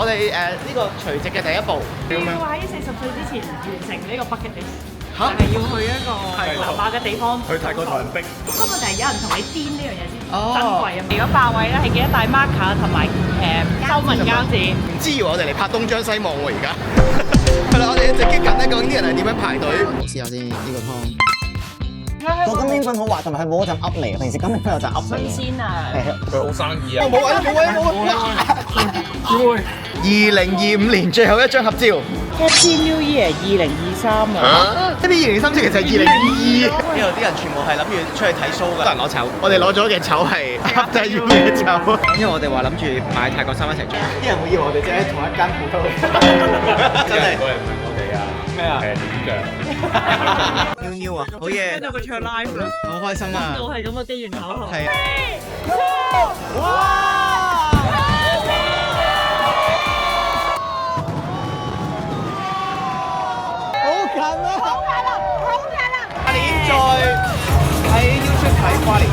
我哋呢個除夕嘅第一步。要喺40歲之前完成呢個 bucket list，嚇就係要去一個南亞嘅地方。去泰國同人逼。根本就係有人同你癲呢樣嘢先珍貴啊！如果霸位咧係記得帶 marker 同埋收文膠紙。唔知喎，我哋嚟拍東張西望喎而家。係啦，我哋直擊緊咧，究竟啲人係點樣排隊？我試下先呢個湯。個金邊粉好滑，同埋佢冇嗰陣噏味。平時金邊粉有陣噏味。新鮮啊！佢好生意啊！冇位，2025年最後一張合照。Happy New Year 2023啊！呢啲2023其實係2022。呢度啲人全部係諗住出去睇 show 㗎。多人攞籌，我哋攞咗嘅籌係黑仔魚嘅籌。因為我哋話諗住買泰國衫一齊着，啲人會以為我哋即係喺同一間鋪頭。真係。過嚟問我哋啊！咩啊？點㗎？ New 啊，好嘢！聽到佢唱 live 啦，好開心啊！都係咁嘅機緣巧合。係啊！下年再喺 YouTube 睇跨年。